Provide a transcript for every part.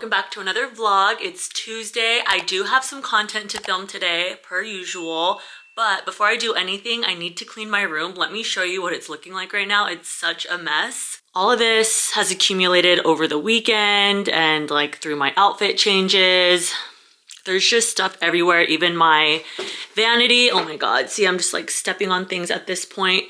welcome back to another vlog. It's Tuesday. I do have some content to film today, per usual, but before I do anything, I need to clean my room. Let me show you what it's looking like right now. It's such a mess. All of this has accumulated over the weekend and like through my outfit changes. There's just stuff everywhere, even my vanity. Oh my God, see, I'm just like stepping on things at this point.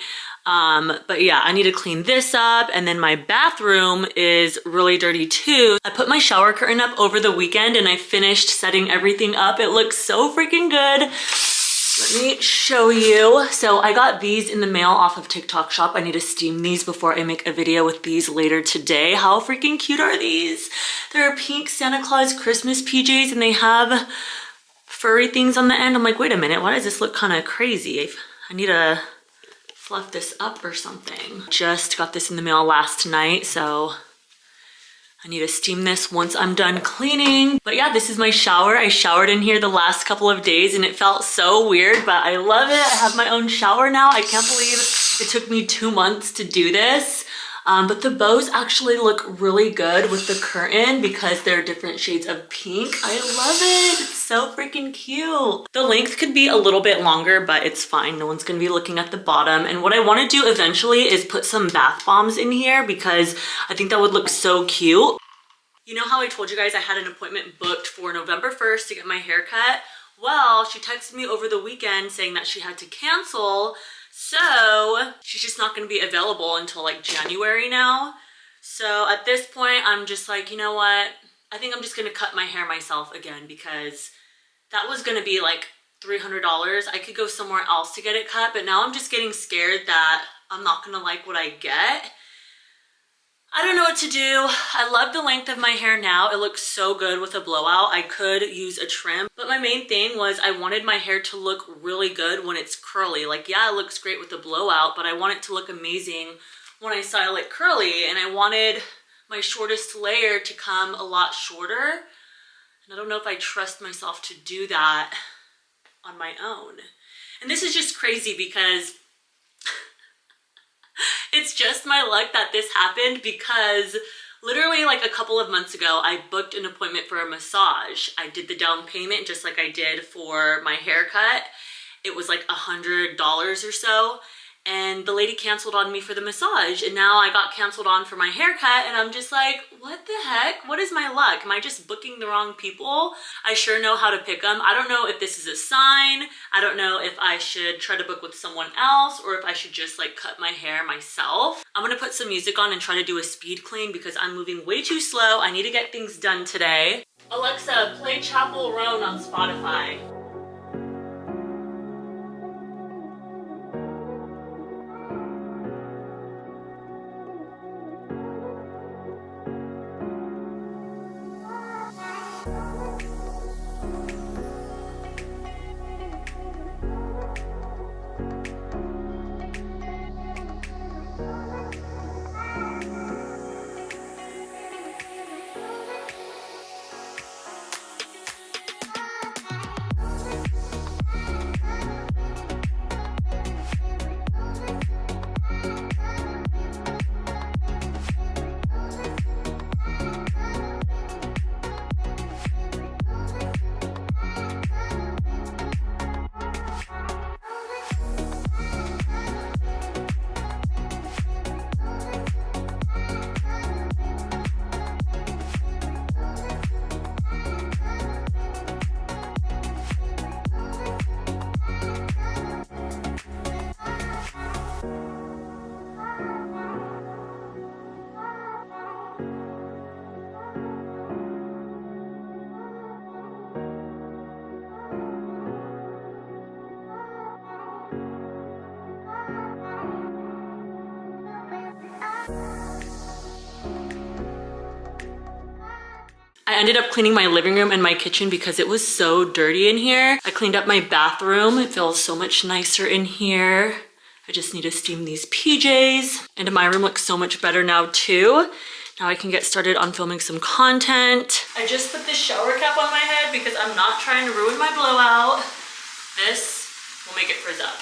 But yeah, I need to clean this up, and then my bathroom is really dirty too. I put my shower curtain up over the weekend and I finished setting everything up. It looks so freaking good. Let me show you. So I got these in the mail off of TikTok shop. I need to steam these before I make a video with these later today. How freaking cute are these? They're pink Santa Claus Christmas PJs and they have furry things on the end. I'm like, wait a minute, why does this look kind of crazy? I need to fluff this up or something. Just got this in the mail last night, so I need to steam this once I'm done cleaning. But yeah, this is my shower. I showered in here the last couple of days and it felt so weird, but I love it. I have my own shower now. I can't believe it took me 2 months to do this. But the bows actually look really good with the curtain because they're different shades of pink. I love it. It's so freaking cute. The length could be a little bit longer, but it's fine. No one's gonna be looking at the bottom. And what I wanna do eventually is put some bath bombs in here because I think that would look so cute. You know how I told you guys I had an appointment booked for November 1st to get my hair cut? Well, she texted me over the weekend saying that she had to cancel. So she's just not going to be available until like January now. So at this point, I'm just like, you know what? I think I'm just going to cut my hair myself again because that was going to be like $300. I could go somewhere else to get it cut, but now I'm just getting scared that I'm not going to like what I get. I don't know what to do. I love the length of my hair now. It looks so good with a blowout. I could use a trim, but my main thing was I wanted my hair to look really good when it's curly. Like, yeah, it looks great with a blowout, but I want it to look amazing when I style it curly. And I wanted my shortest layer to come a lot shorter. And I don't know if I trust myself to do that on my own. And this is just crazy because it's just my luck that this happened because literally like a couple of months ago, I booked an appointment for a massage. I did the down payment just like I did for my haircut. It was like $100 or so. And the lady canceled on me for the massage. And now I got canceled on for my haircut. And I'm just like, what the heck? What is my luck? Am I just booking the wrong people? I sure know how to pick them. I don't know if this is a sign. I don't know if I should try to book with someone else or if I should just like cut my hair myself. I'm gonna put some music on and try to do a speed clean because I'm moving way too slow. I need to get things done today. Alexa, play Chapel Roan on Spotify. I ended up cleaning my living room and my kitchen because it was so dirty in here. I cleaned up my bathroom. It feels so much nicer in here. I just need to steam these PJs. And my room looks so much better now too. Now I can get started on filming some content. I just put this shower cap on my head because I'm not trying to ruin my blowout. This will make it frizz up.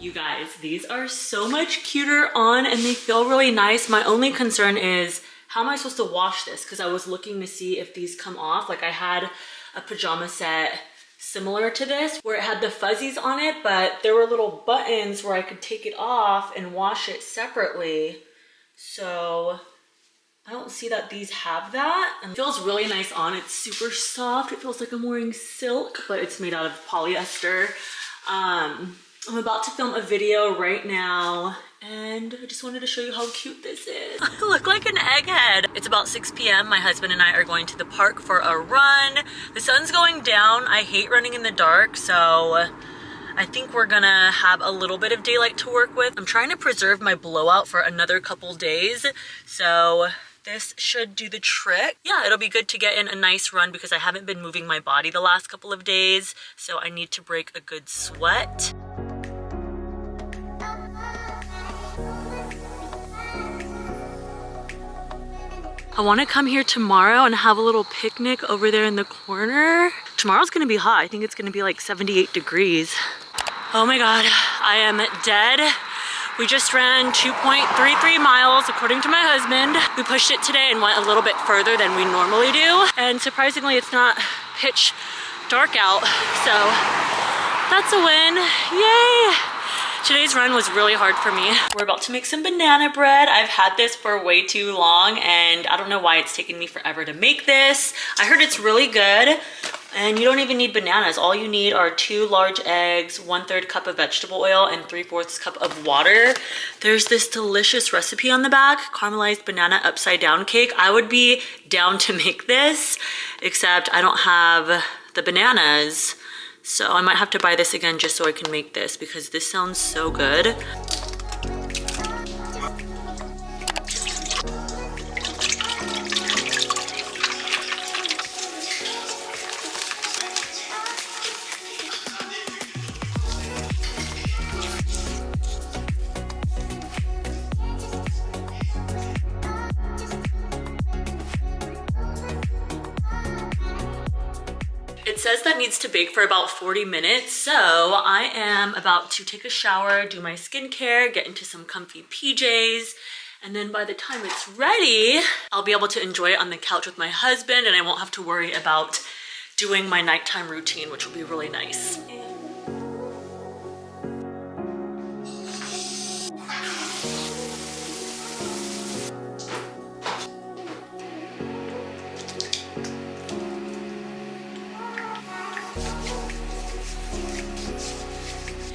You guys, these are so much cuter on and they feel really nice. My only concern is, how am I supposed to wash this? Because I was looking to see if these come off. Like I had a pajama set similar to this where it had the fuzzies on it, but there were little buttons where I could take it off and wash it separately. So I don't see that these have that. And it feels really nice on. It's super soft. It feels like I'm wearing silk, but it's made out of polyester. I'm about to film a video right now and I just wanted to show you how cute this is. I look like an egghead. It's about 6 p.m. My husband and I are going to the park for a run. The sun's going down. I hate running in the dark, so I think we're gonna have a little bit of daylight to work with. I'm trying to preserve my blowout for another couple days, so this should do the trick. Yeah, it'll be good to get in a nice run because I haven't been moving my body the last couple of days, so I need to break a good sweat. I want to come here tomorrow and have a little picnic over there in the corner. Tomorrow's gonna be hot. I think it's gonna be like 78 degrees. Oh my God, I am dead. We just ran 2.33 miles according to my husband. We pushed it today and went a little bit further than we normally do. And surprisingly, it's not pitch dark out. So that's a win, yay. Today's run was really hard for me. We're about to make some banana bread. I've had this for way too long and I don't know why it's taken me forever to make this. I heard it's really good and you don't even need bananas. All you need are 2 large eggs, 1/3 cup of vegetable oil and 3/4 cup of water. There's this delicious recipe on the back, caramelized banana upside down cake. I would be down to make this, except I don't have the bananas. So I might have to buy this again just so I can make this because this sounds so good. It says that needs to bake for about 40 minutes, so I am about to take a shower, do my skincare, get into some comfy PJs, and then by the time it's ready, I'll be able to enjoy it on the couch with my husband and I won't have to worry about doing my nighttime routine, which will be really nice.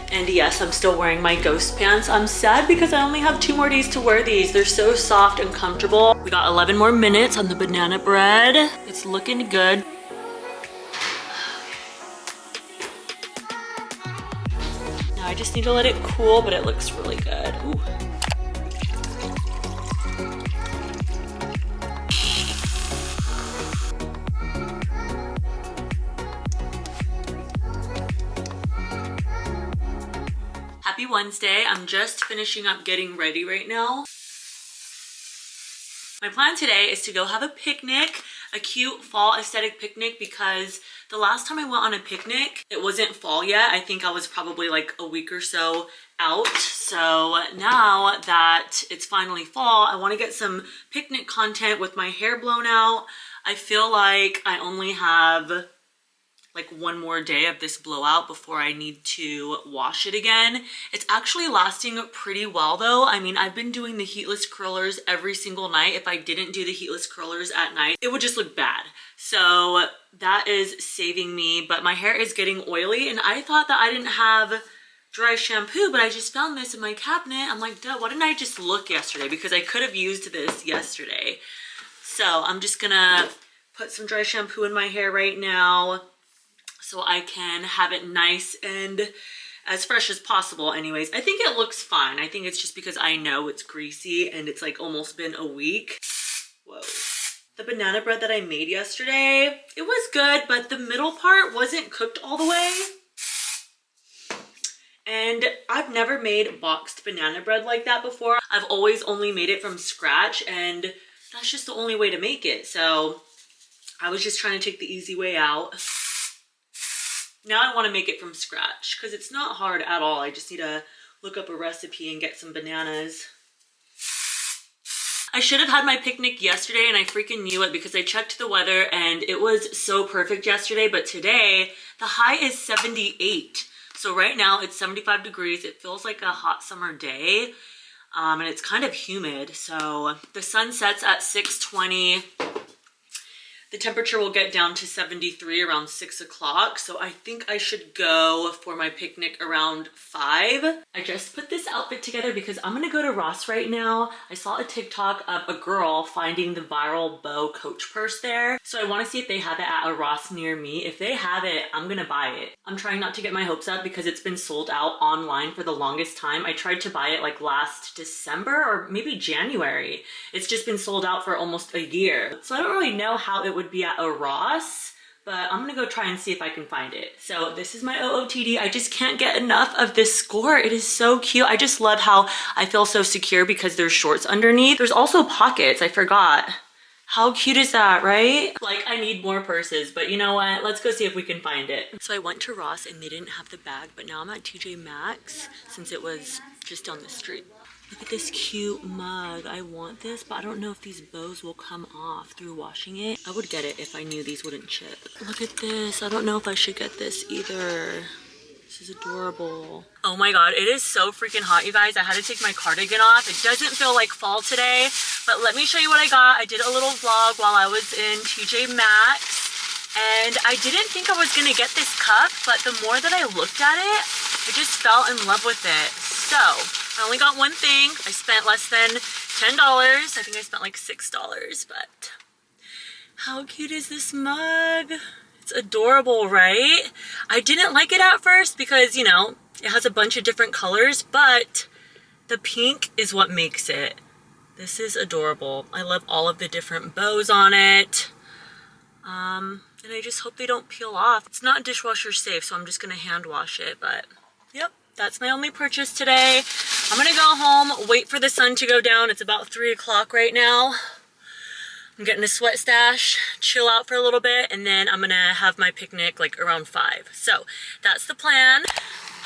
And yes, I'm still wearing my ghost pants. I'm sad because I only have 2 more days to wear these. They're so soft and comfortable. We got 11 more minutes on the banana bread. It's looking good. Now I just need to let it cool, but it looks really good. Ooh. Happy Wednesday. I'm just finishing up getting ready right now. My plan today is to go have a picnic, a cute fall aesthetic picnic, because the last time I went on a picnic, it wasn't fall yet. I think I was probably like a week or so out. So now that it's finally fall, I want to get some picnic content with my hair blown out. I feel like I only have like 1 more day of this blowout before I need to wash it again. It's actually lasting pretty well though. I mean, I've been doing the heatless curlers every single night. If I didn't do the heatless curlers at night, it would just look bad. So that is saving me, but my hair is getting oily and I thought that I didn't have dry shampoo, but I just found this in my cabinet. I'm like, duh, why didn't I just look yesterday? Because I could have used this yesterday. So I'm just gonna put some dry shampoo in my hair right now, so I can have it nice and as fresh as possible. Anyways, I think it looks fine. I think it's just because I know it's greasy and it's like almost been a week. Whoa. The banana bread that I made yesterday, it was good, but the middle part wasn't cooked all the way. And I've never made boxed banana bread like that before. I've always only made it from scratch and that's just the only way to make it. So I was just trying to take the easy way out. Now I want to make it from scratch because it's not hard at all. I just need to look up a recipe and get some bananas. I should have had my picnic yesterday and I freaking knew it because I checked the weather and it was so perfect yesterday, but today the high is 78. So right now it's 75 degrees. It feels like a hot summer day and it's kind of humid. So the sun sets at 6:20. The temperature will get down to 73 around 6 o'clock. So I think I should go for my picnic around 5. I just put this outfit together because I'm gonna go to Ross right now. I saw a TikTok of a girl finding the viral bow Coach purse there. So I wanna see if they have it at a Ross near me. If they have it, I'm gonna buy it. I'm trying not to get my hopes up because it's been sold out online for the longest time. I tried to buy it like last December or maybe January. It's just been sold out for almost a year. So I don't really know how it would be at a Ross, but I'm gonna go try and see if I can find it. So this is my OOTD. I just can't get enough of this skirt. It is so cute. I just love how I feel so secure because there's shorts underneath. There's also pockets, I forgot. How cute is that, right? Like, I need more purses, but you know what? Let's go see if we can find it. So I went to Ross and they didn't have the bag, but now I'm at TJ Maxx since it was just down the street. Look at this cute mug. I want this, but I don't know if these bows will come off through washing it. I would get it if I knew these wouldn't chip. Look at this. I don't know if I should get this either. This is adorable. Oh my god, it is so freaking hot, you guys. I had to take my cardigan off. It doesn't feel like fall today, but let me show you what I got. I did a little vlog while I was in TJ Maxx, and I didn't think I was gonna get this cup, but the more that I looked at it, I just fell in love with it. So I only got one thing. I spent less than $10. I think I spent like $6, but how cute is this mug? It's adorable, right? I didn't like it at first because, you know, it has a bunch of different colors, but the pink is what makes it. This is adorable. I love all of the different bows on it. And I just hope they don't peel off. It's not dishwasher safe, so I'm just gonna hand wash it, but yep. That's my only purchase today. I'm gonna go home, wait for the sun to go down. It's about 3 o'clock right now. I'm getting a sweat stash, chill out for a little bit, and then I'm gonna have my picnic like around 5. So that's the plan.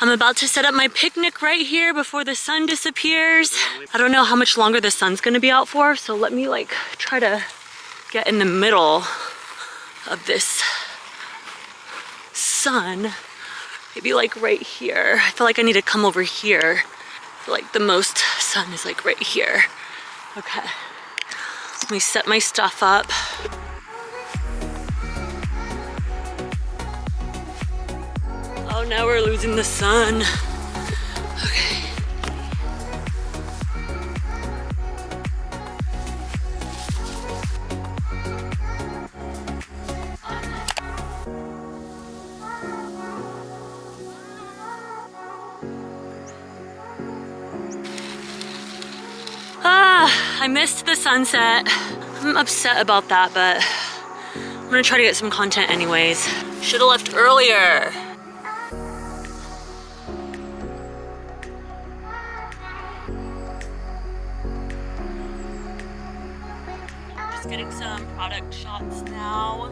I'm about to set up my picnic right here before the sun disappears. I don't know how much longer the sun's gonna be out for, so let me like try to get in the middle of this sun. Maybe like right here. I feel like I need to come over here. I feel like the most sun is like right here. Okay. Let me set my stuff up. Oh, now we're losing the sun. Okay. I missed the sunset. I'm upset about that, but I'm gonna try to get some content anyways. Should've left earlier. Just getting some product shots now.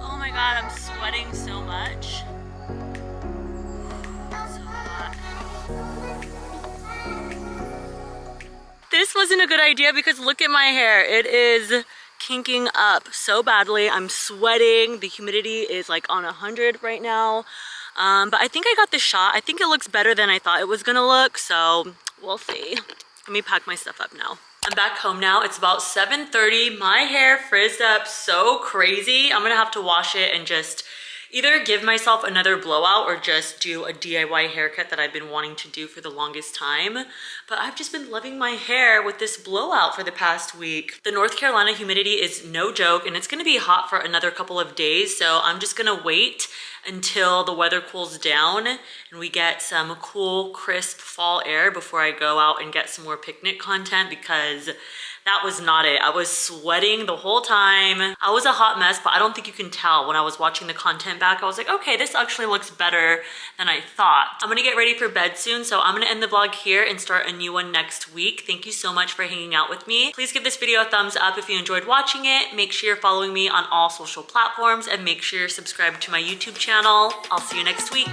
Oh my god, I'm sweating so much. This wasn't a good idea because look at my hair. It is kinking up so badly. I'm sweating. The humidity is like on 100 right now. But I think I got the shot. I think it looks better than I thought it was gonna look, so we'll see. Let me pack my stuff up now. I'm back home now. It's about 7:30. My hair frizzed up so crazy. I'm gonna have to wash it and just either give myself another blowout or just do a DIY haircut that I've been wanting to do for the longest time. But I've just been loving my hair with this blowout for the past week. The North Carolina humidity is no joke and it's gonna be hot for another couple of days. So I'm just gonna wait until the weather cools down and we get some cool, crisp fall air before I go out and get some more picnic content because that was not it. I was sweating the whole time. I was a hot mess, but I don't think you can tell. When I was watching the content back, I was like, okay, this actually looks better than I thought. I'm gonna get ready for bed soon, so I'm gonna end the vlog here and start a new one next week. Thank you so much for hanging out with me. Please give this video a thumbs up if you enjoyed watching it. Make sure you're following me on all social platforms and make sure you're subscribed to my YouTube channel. I'll see you next week.